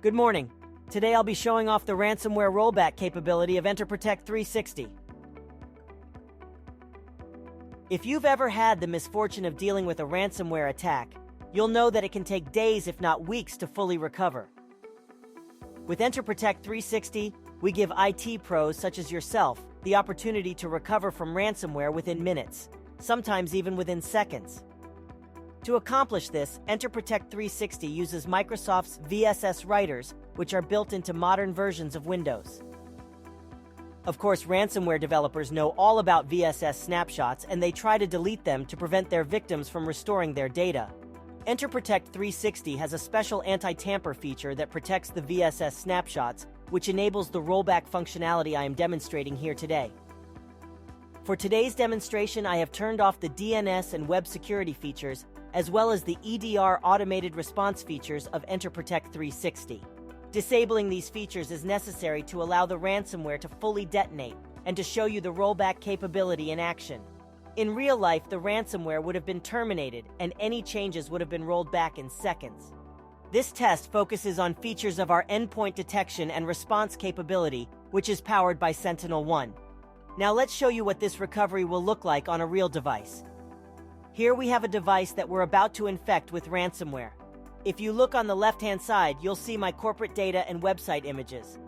Good morning. Today I'll be showing off the ransomware rollback capability of Enterprotect 360. If you've ever had the misfortune of dealing with a ransomware attack, you'll know that it can take days if not weeks to fully recover. With Enterprotect 360, we give IT pros such as yourself the opportunity to recover from ransomware within minutes, sometimes even within seconds. To accomplish this, Enterprotect 360 uses Microsoft's VSS writers, which are built into modern versions of Windows. Of course, ransomware developers know all about VSS snapshots and they try to delete them to prevent their victims from restoring their data. Enterprotect 360 has a special anti-tamper feature that protects the VSS snapshots, which enables the rollback functionality I am demonstrating here today. For today's demonstration, I have turned off the DNS and web security features, as well as the EDR automated response features of Enterprotect 360. Disabling these features is necessary to allow the ransomware to fully detonate and to show you the rollback capability in action. In real life, the ransomware would have been terminated and any changes would have been rolled back in seconds. This test focuses on features of our endpoint detection and response capability, which is powered by SentinelOne. Now let's show you what this recovery will look like on a real device. Here we have a device that we're about to infect with ransomware. If you look on the left-hand side, you'll see my corporate data and website images.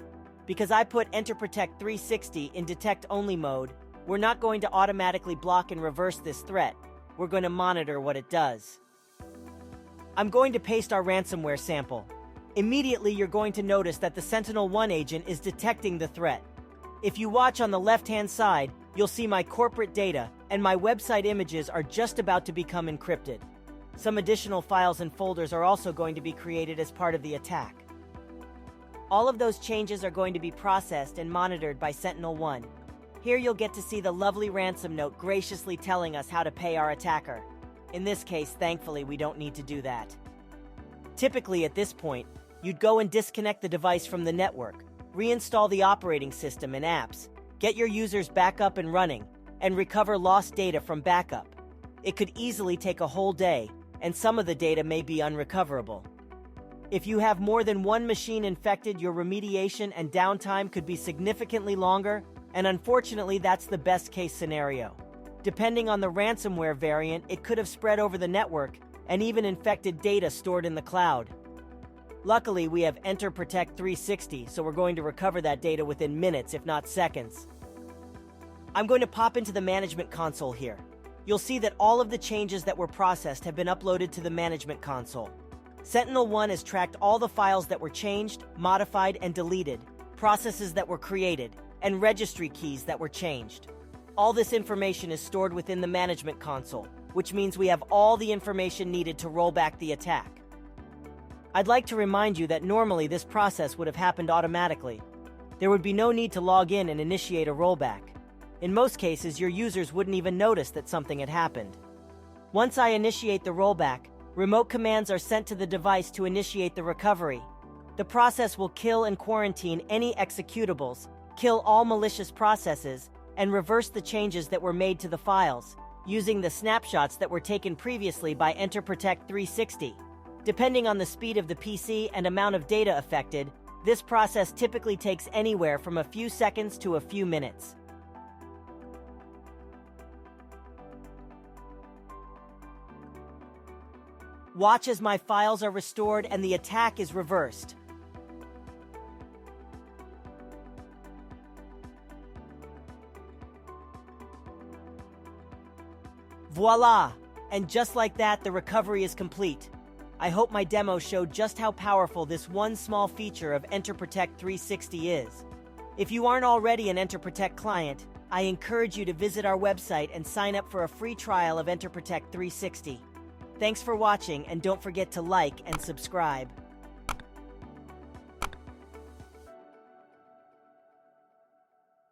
Because I put Enterprotect 360 in detect-only mode, we're not going to automatically block and reverse this threat. We're going to monitor what it does. I'm going to paste our ransomware sample. Immediately, you're going to notice that the SentinelOne agent is detecting the threat. If you watch on the left-hand side, you'll see my corporate data, and my website images are just about to become encrypted. Some additional files and folders are also going to be created as part of the attack. All of those changes are going to be processed and monitored by SentinelOne. Here you'll get to see the lovely ransom note graciously telling us how to pay our attacker. In this case, thankfully, we don't need to do that. Typically, at this point, you'd go and disconnect the device from the network, reinstall the operating system and apps, get your users back up and running, and recover lost data from backup. It could easily take a whole day, and some of the data may be unrecoverable. If you have more than one machine infected, your remediation and downtime could be significantly longer, and unfortunately, that's the best-case scenario. Depending on the ransomware variant, it could have spread over the network and even infected data stored in the cloud. Luckily, we have Enterprotect 360, so we're going to recover that data within minutes, if not seconds. I'm going to pop into the management console here. You'll see that all of the changes that were processed have been uploaded to the management console. SentinelOne has tracked all the files that were changed, modified, and deleted, processes that were created, and registry keys that were changed. All this information is stored within the management console, which means we have all the information needed to roll back the attack. I'd like to remind you that normally this process would have happened automatically. There would be no need to log in and initiate a rollback. In most cases, your users wouldn't even notice that something had happened. Once I initiate the rollback, remote commands are sent to the device to initiate the recovery. The process will kill and quarantine any executables, kill all malicious processes, and reverse the changes that were made to the files, using the snapshots that were taken previously by Enterprotect 360. Depending on the speed of the PC and amount of data affected, this process typically takes anywhere from a few seconds to a few minutes. Watch as my files are restored and the attack is reversed. Voila! And just like that, the recovery is complete. I hope my demo showed just how powerful this one small feature of Enterprotect 360 is. If you aren't already an Enterprotect client, I encourage you to visit our website and sign up for a free trial of Enterprotect 360. Thanks for watching, and don't forget to like and subscribe.